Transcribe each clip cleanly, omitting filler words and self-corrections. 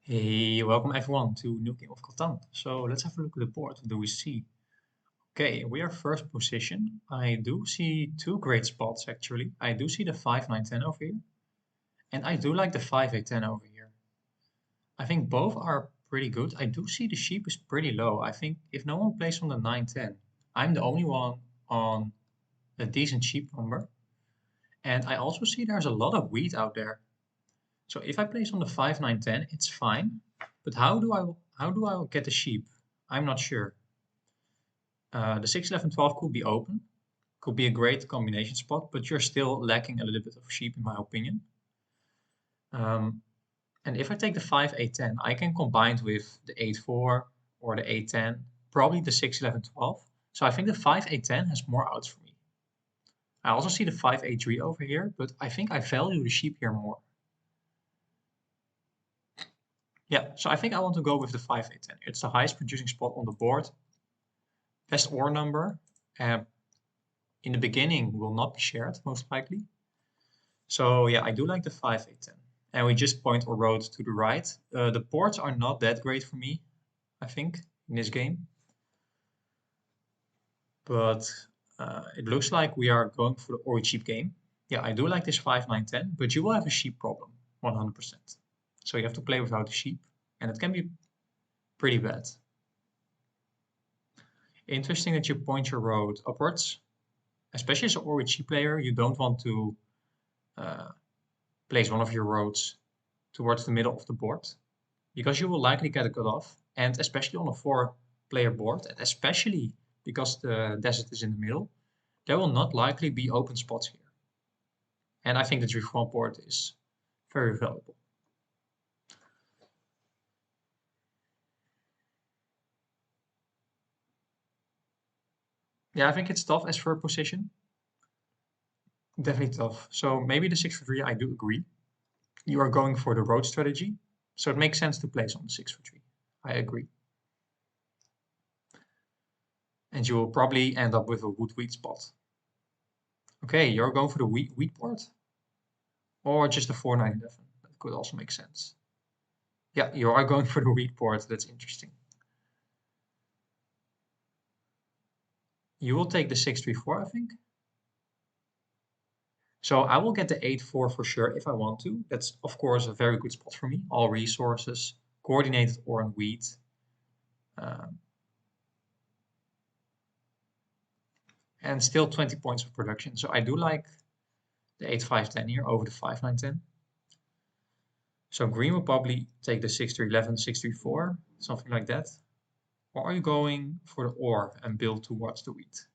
Hey, welcome everyone to New Game of Catan. So let's have a look at the board. What do we see? Okay, we are first position. I do see two great spots actually. I do see the 5, 9, 10 over here. And I do like the 5, 8, 10 over here. I think both are pretty good. I do see the sheep is pretty low. I think if no one plays on the 9, 10, I'm the only one on a decent sheep number. And I also see there's a lot of wheat out there. So if I place on the 5, 9, 10, it's fine. But how do I get the sheep? I'm not sure. The 6, 11, 12 could be open. Could be a great combination spot, but you're still lacking a little bit of sheep in my opinion. Um, and if I take the 5, 8, 10, I can combine it with the 8, 4 or the 8, 10, probably the 6, 11, 12. So I think the 5, 8, 10 has more outs for me. I also see the 5, 8, 3 over here, but I think I value the sheep here more. Yeah, so I think I want to go with the 5, 8, 10. It's the highest producing spot on the board. Best ore number. In the beginning will not be shared, most likely. So yeah, I do like the 5, 8, 10. And we just point our road to the right. The ports are not that great for me, I think, in this game. But it looks like we are going for the ore cheap game. Yeah, I do like this 5, 9, 10, but you will have a sheep problem, 100%. So you have to play without the sheep, and it can be pretty bad. Interesting that you point your road upwards. Especially as an ore cheap player, you don't want to uh, place one of your roads towards the middle of the board because you will likely get a cutoff, and especially on a 4-player board, and especially because the desert is in the middle, there will not likely be open spots here. And I think the 3-4 board is very valuable. Yeah, I think it's tough as for a position. Definitely tough. So maybe the 6 for 3, I do agree. You are going for the road strategy, so it makes sense to place on the 6 for 3. I agree. And you will probably end up with a wood wheat spot. Okay, you're going for the wheat board or just the 4, 9, 11. That could also make sense. Yeah, you are going for the wheat board. That's interesting. You will take the 6, 3, 4, I think. So I will get the 8, 4 for sure if I want to. That's of course a very good spot for me. All resources, coordinated ore and wheat. Um, and still 20 points of production. So I do like the 8, 5, 10 here over the 5, 9, 10. So green will probably take the 6, 3, 11, 6, 3, 4, something like that. Or are you going for the ore and build towards the wheat?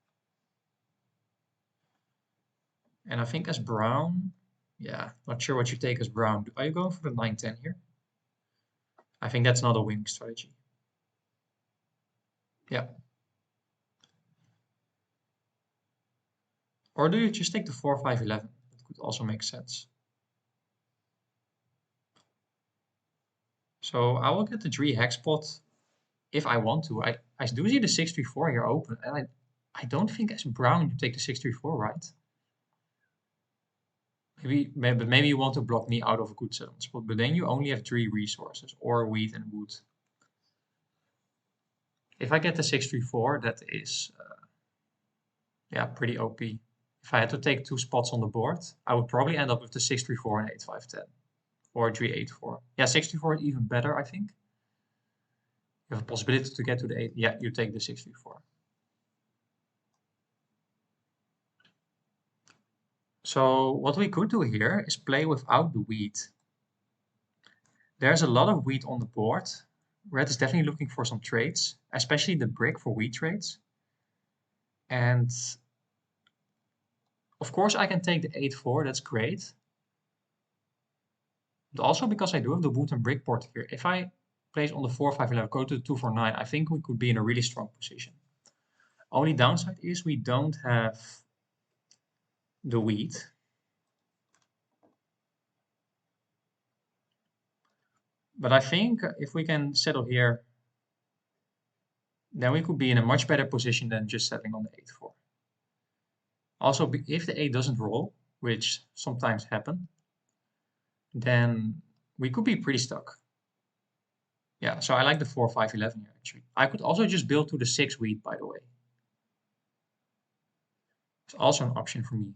And I think as brown, yeah, not sure what you take as brown. Are you going for the 9, 10 here? I think that's not a winning strategy. Yeah. Or do you just take the 4, 5, 11? That could also make sense. So I will get the 3 hex spot if I want to. I do see the 6, 3, 4 here open, and I don't think as brown you take the 6, 3, 4, right? Maybe you want to block me out of a good settlement spot, but then you only have 3 resources, or wheat and wood. If I get the 6, 3, 4, that is yeah, pretty OP. If I had to take 2 spots on the board, I would probably end up with the 6, 3, 4 and 8, 5, 10. Or 3, 8, 4. Yeah, 6, 3, 4 is even better, I think. You have a possibility to get to the 8. Yeah, you take the 6, 3, 4. So what we could do here is play without the wheat. There's a lot of wheat on the board. Red is definitely looking for some trades, especially the brick for wheat trades. And of course I can take the 8, 4, that's great. But also because I do have the wood and brick port here, if I place on the 4, 5, 11, go to the 2, 4, 9, I think we could be in a really strong position. Only downside is we don't have the wheat. But I think if we can settle here, then we could be in a much better position than just settling on the 8, 4. Also, if the 8 doesn't roll, which sometimes happen, then we could be pretty stuck. Yeah, so I like the 4-5-11 here, actually. I could also just build to the 6 wheat, by the way. It's also an option for me.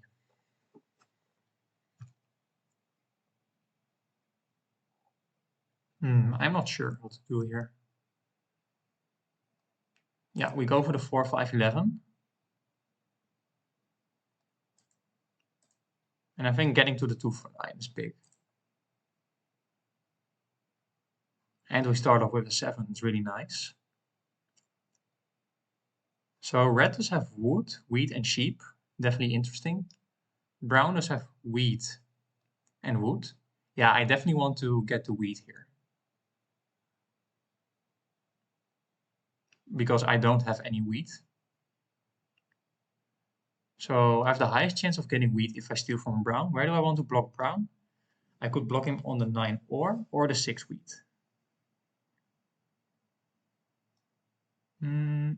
I'm not sure what to do here. Yeah, we go for the 4-5-11. And I think getting to the 2-9 is big. And we start off with a 7. It's really nice. So red does have wood, wheat, and sheep. Definitely interesting. Brown does have wheat and wood. Yeah, I definitely want to get the wheat here. Because I don't have any wheat. So I have the highest chance of getting wheat if I steal from brown. Where do I want to block brown? I could block him on the 9 or the 6 wheat. Hmm.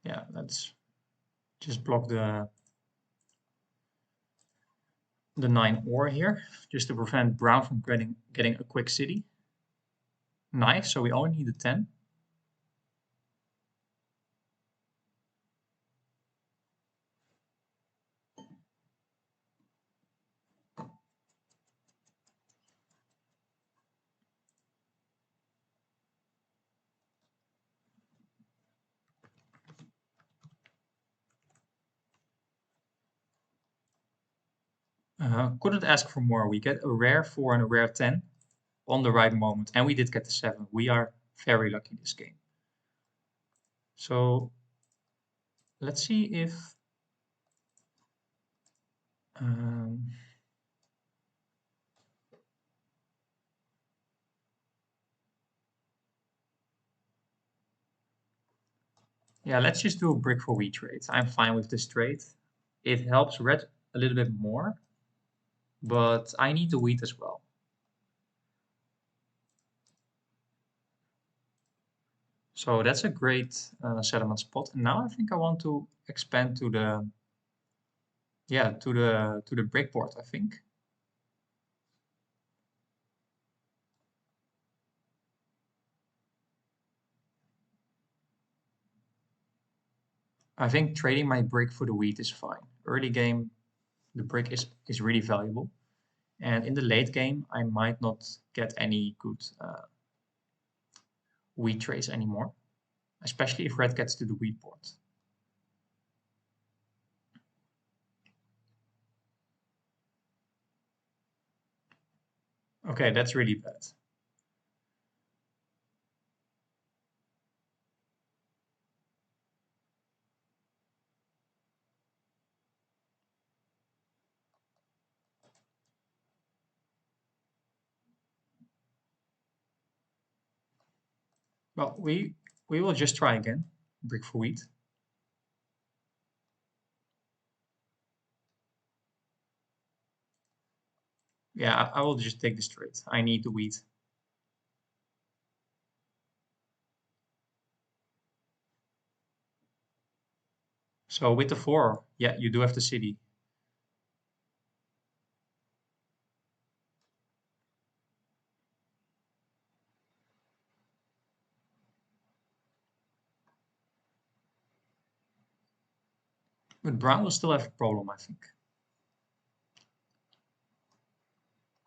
Yeah, let's just block the 9 ore here, just to prevent brown from getting a quick city. Nice, so we only need a 10. Couldn't ask for more. We get a rare 4 and a rare 10 on the right moment, and we did get the 7. We are very lucky this game. So let's see if um, yeah, let's just do a brick for wheat trade. I'm fine with this trade. It helps red a little bit more, but I need the wheat as well. So that's a great settlement spot. And now I think I want to expand to the to the brick board, I think. I think trading my brick for the wheat is fine. Early game, the brick is really valuable. And in the late game, I might not get any good wheat trades anymore, especially if red gets to the wheat board. Okay, that's really bad. Well, we will just try again. Brick for wheat. Yeah, I will just take this trade. I need the wheat. So with the 4, yeah, you do have the city. But brown will still have a problem, I think.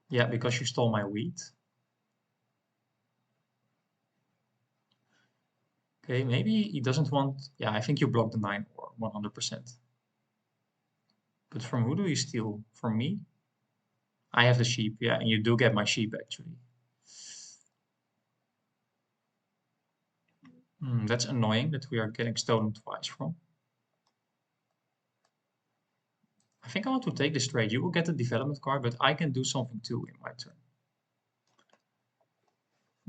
Yeah, because you stole my wheat. Okay, maybe he doesn't want... Yeah, I think you blocked the 9 or 100%. But from who do you steal? From me? I have the sheep, yeah, and you do get my sheep, actually. That's annoying that we are getting stolen twice from. I think I want to take this trade. You will get the development card, but I can do something too in my turn.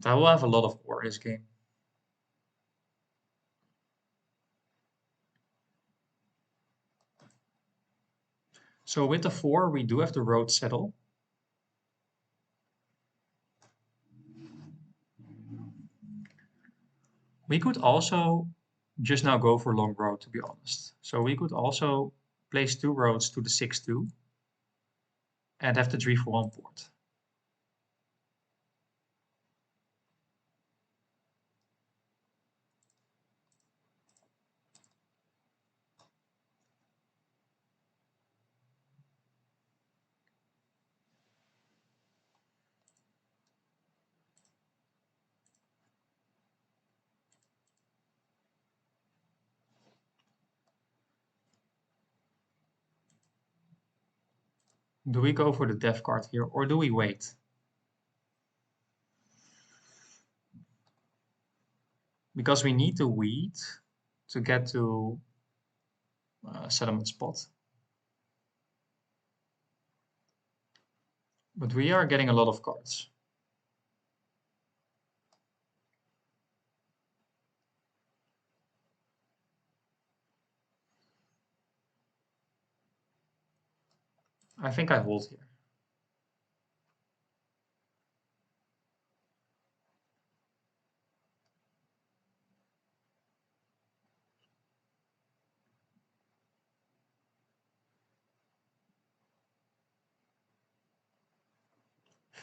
I will have a lot of ore this game. So with the 4, we do have the road settle. We could also just now go for long road, to be honest. So we could also place 2 roads to the 6-2. and have the 3 for 1 board. Do we go for the death card here, or do we wait? Because we need the wheat to get to settlement spot. But we are getting a lot of cards. I think I hold here.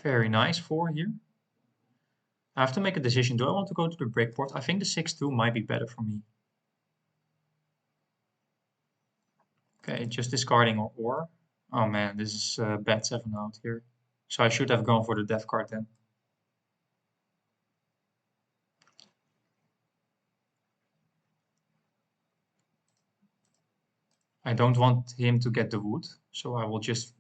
Very nice, 4 here. I have to make a decision. Do I want to go to the breakport? I think the 6-2 might be better for me. Okay, just discarding or. Oh man, this is a bad 7 out here. So I should have gone for the death card then. I don't want him to get the wood, so I will just...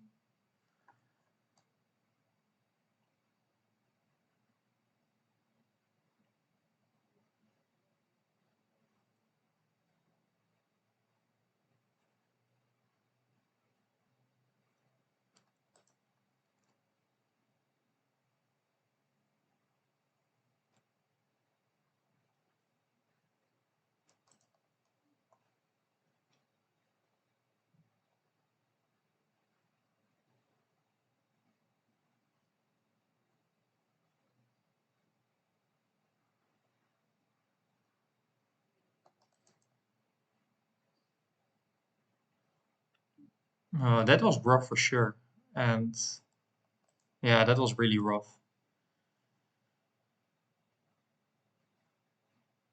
that was rough for sure. And yeah, that was really rough.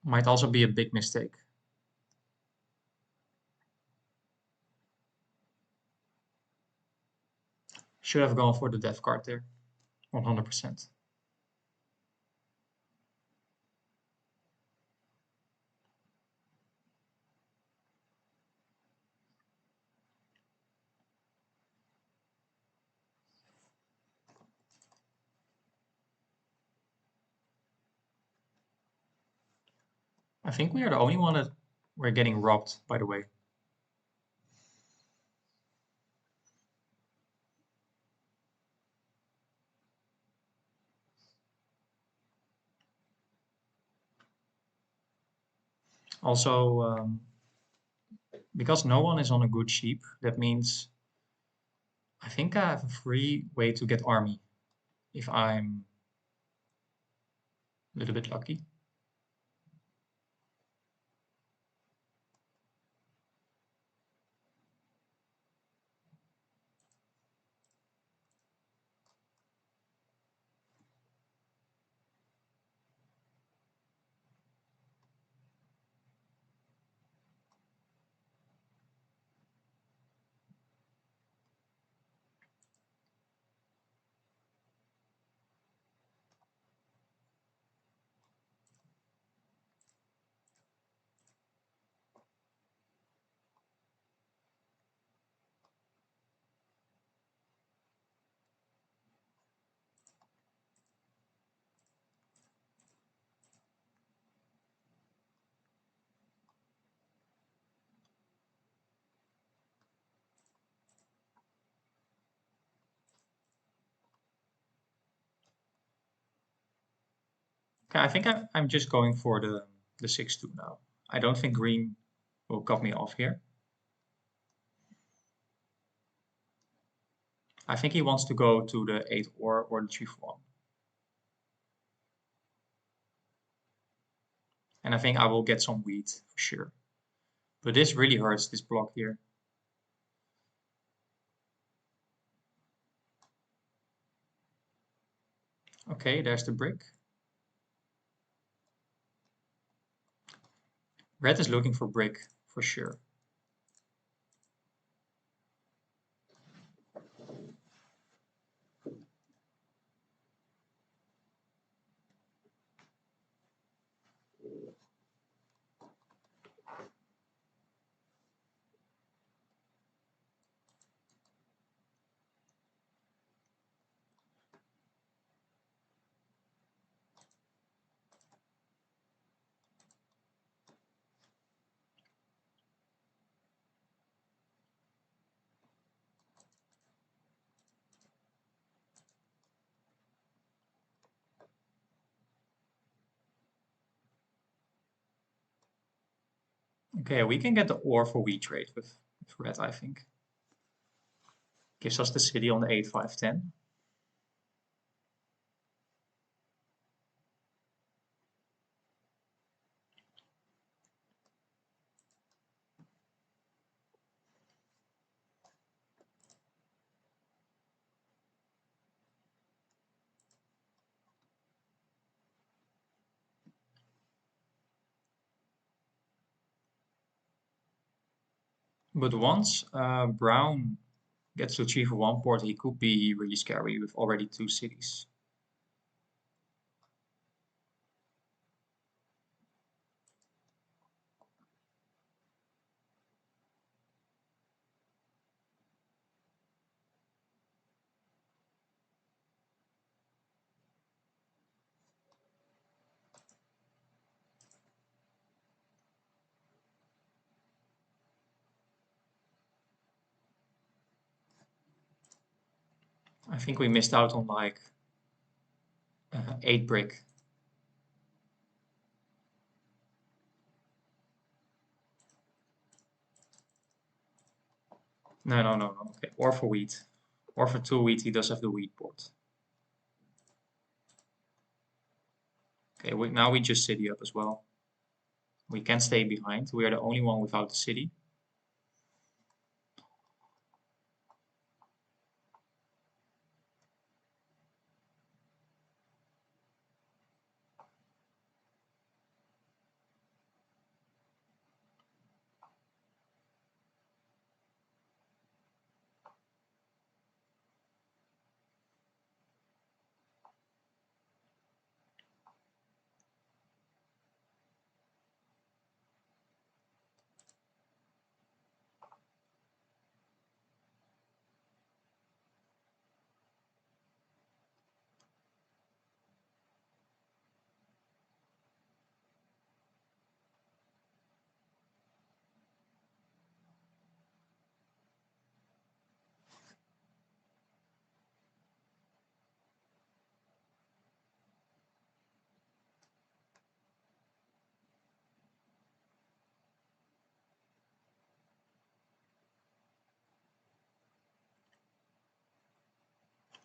Might also be a big mistake. Should have gone for the death card there. 100%. I think we are the only one that we're getting robbed, by the way. Also, because no one is on a good sheep, that means I think I have a free way to get army if I'm a little bit lucky. Okay, I think I'm just going for the 6-2 now. I don't think green will cut me off here. I think he wants to go to the 8 or the 3 for 1. And I think I will get some wheat for sure. But this really hurts, this block here. Okay, there's the brick. Red is looking for brick for sure. Okay, we can get the ore for wheat trade with red, I think. Gives us the city on the 8-5-10. But once Brown gets to achieve one port, he could be really scary with already 2 cities. I think we missed out on like 8 brick. No, no, no, no. Okay, or for wheat. Or for 2 wheat, he does have the wheat port. Okay, now we just city up as well. We can stay behind. We are the only one without the city.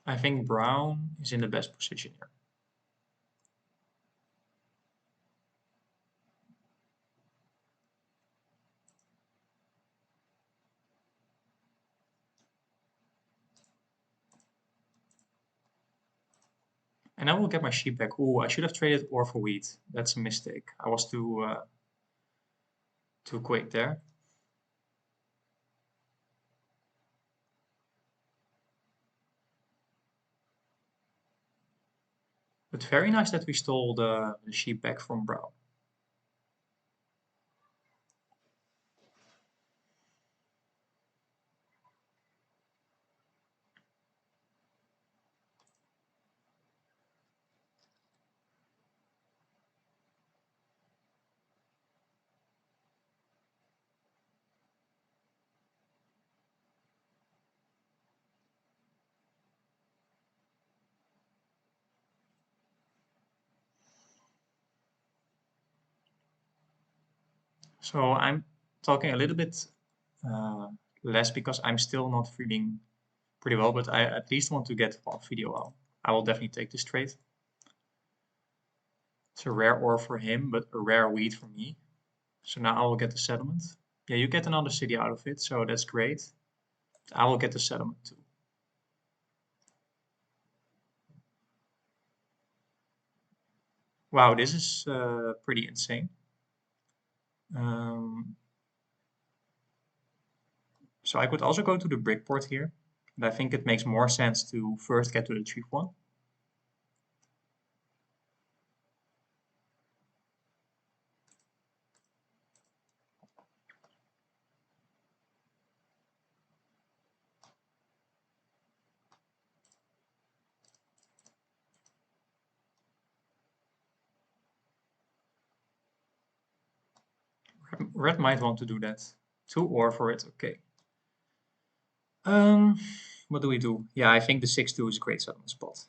I think Brown is in the best position here. And I will get my sheep back. Ooh, I should have traded ore for wheat. That's a mistake. I was too quick there. But very nice that we stole the sheep back from Brown. So I'm talking a little bit uh, less because I'm still not feeling pretty well, but I at least want to get one video out. I will definitely take this trade. It's a rare ore for him, but a rare wheat for me. So now I will get the settlement. Yeah, you get another city out of it, so that's great. I will get the settlement too. Wow, this is pretty insane. Um, so I could also go to the brick port here, and I think it makes more sense to first get to the 3-1. Red might want to do that. 2 ore for it, okay. Um, what do we do? Yeah, I think the 6-2 is a great settlement spot.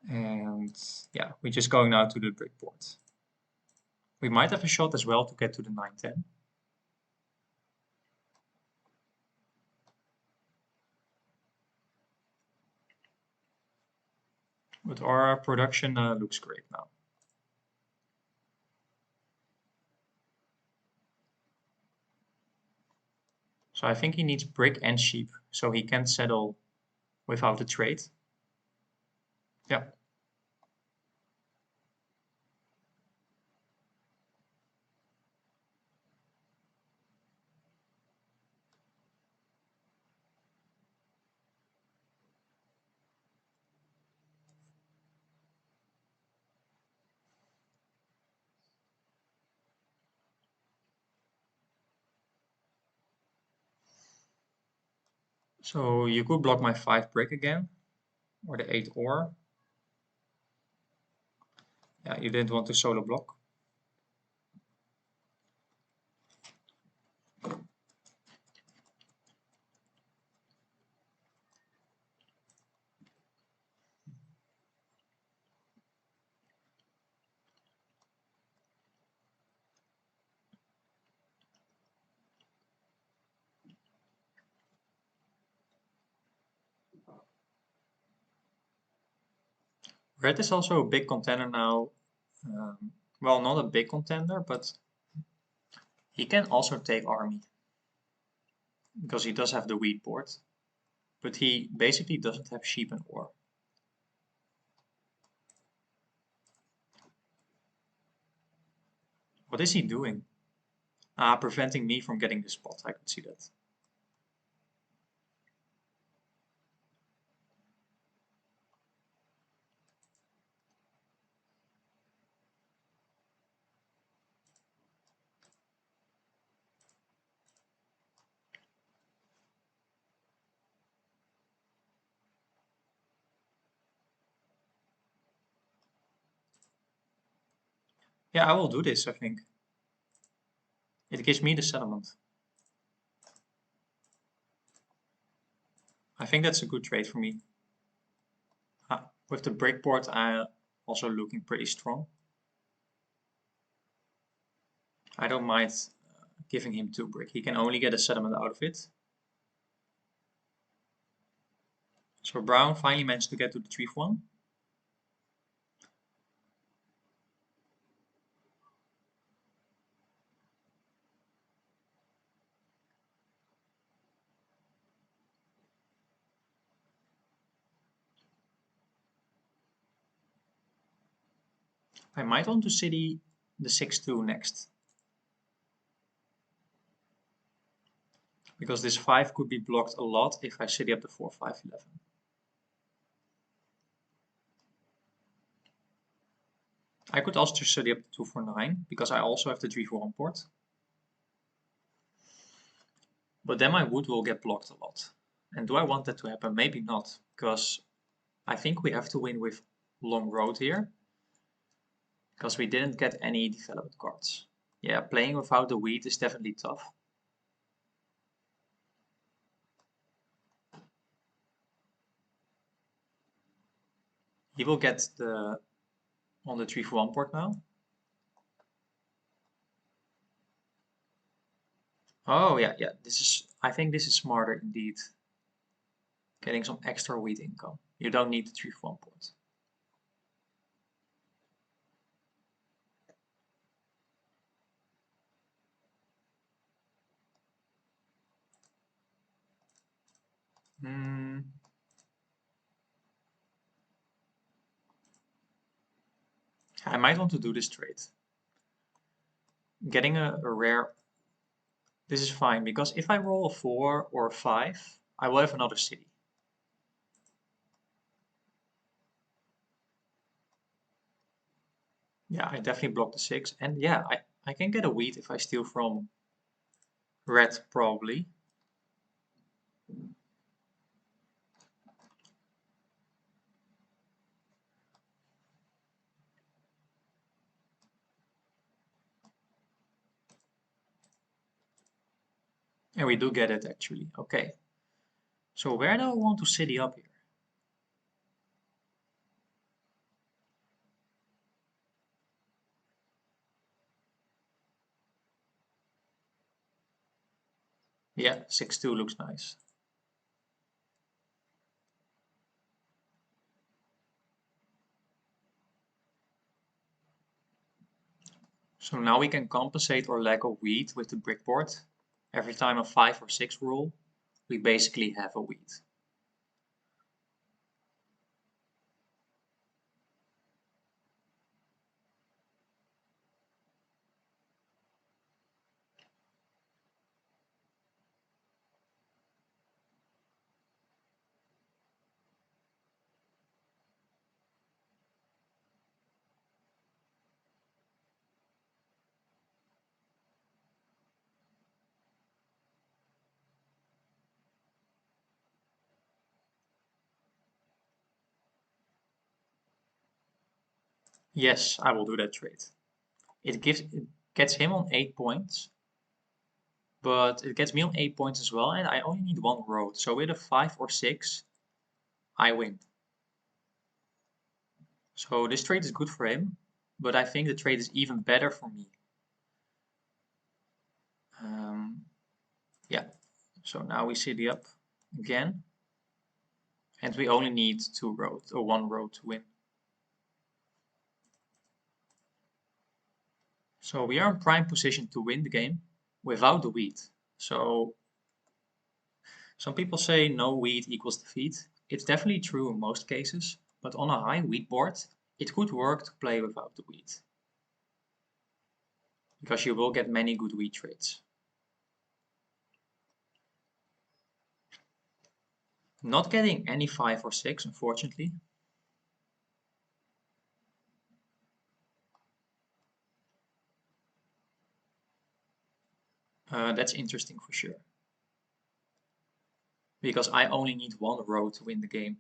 And yeah, we're just going now to the brick port. We might have a shot as well to get to the 9-10. But our production looks great now. So I think he needs brick and sheep, so he can't settle without a trade. Yeah. So you could block my 5 brick again, or the 8 ore. Yeah, you didn't want to solo block. Red is also a big contender now. Well, not a big contender, but he can also take army. Because he does have the wheat board. But he basically doesn't have sheep and ore. What is he doing? Preventing me from getting the spot. I could see that. Yeah, I will do this, I think. It gives me the settlement. I think that's a good trade for me. With the breakboard, I also looking pretty strong. I don't mind giving him 2 brick. He can only get a settlement out of it. So Brown finally managed to get to the 3-1. I might want to city the 6-2 next. Because this 5 could be blocked a lot if I city up the 4-5-11. I could also city up the 2-4-9 because I also have the 3-4-1 port. But then my wood will get blocked a lot. And do I want that to happen? Maybe not, because I think we have to win with long road here. Because we didn't get any development cards. Yeah, playing without the wheat is definitely tough. He will get the on the 3-4-1 port now. Oh yeah, yeah. I think this is smarter indeed. Getting some extra wheat income. You don't need the 3-4-1 port. Hmm. I might want to do this trade. Getting a rare... This is fine, because if I roll a 4 or a 5, I will have another city. Yeah, I definitely block the 6. And yeah, I can get a wheat if I steal from red, probably. And we do get it, actually. Okay. So where do I want to city up here? Yeah, 6-2 looks nice. So now we can compensate our lack of wheat with the brickboard. Every time a 5 or 6 roll, we basically have a wheat. Yes, I will do that trade. It gets him on 8 points, but it gets me on 8 points as well, and I only need one road. So with a 5 or 6, I win. So this trade is good for him, but I think the trade is even better for me. Yeah, so now we city up again, and we only need 2 roads or 1 road to win. So we are in prime position to win the game without the wheat. So some people say no wheat equals defeat. It's definitely true in most cases, but on a high wheat board, it could work to play without the wheat, because you will get many good wheat trades. Not getting any 5 or 6, unfortunately. That's interesting for sure, because I only need 1 row to win the game.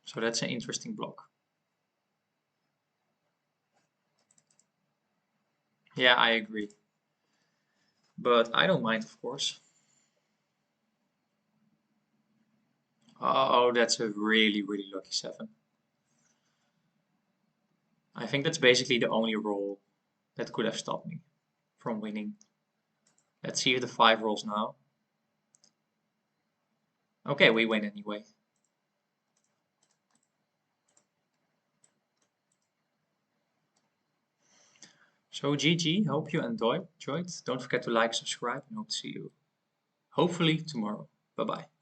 So that's an interesting block. Yeah, I agree. But I don't mind, of course. Oh, that's a really, really lucky 7. I think that's basically the only roll that could have stopped me from winning. Let's see if the 5 rolls now. Okay, we win anyway. So GG, hope you enjoyed. Don't forget to like, subscribe, and hope to see you hopefully tomorrow. Bye bye.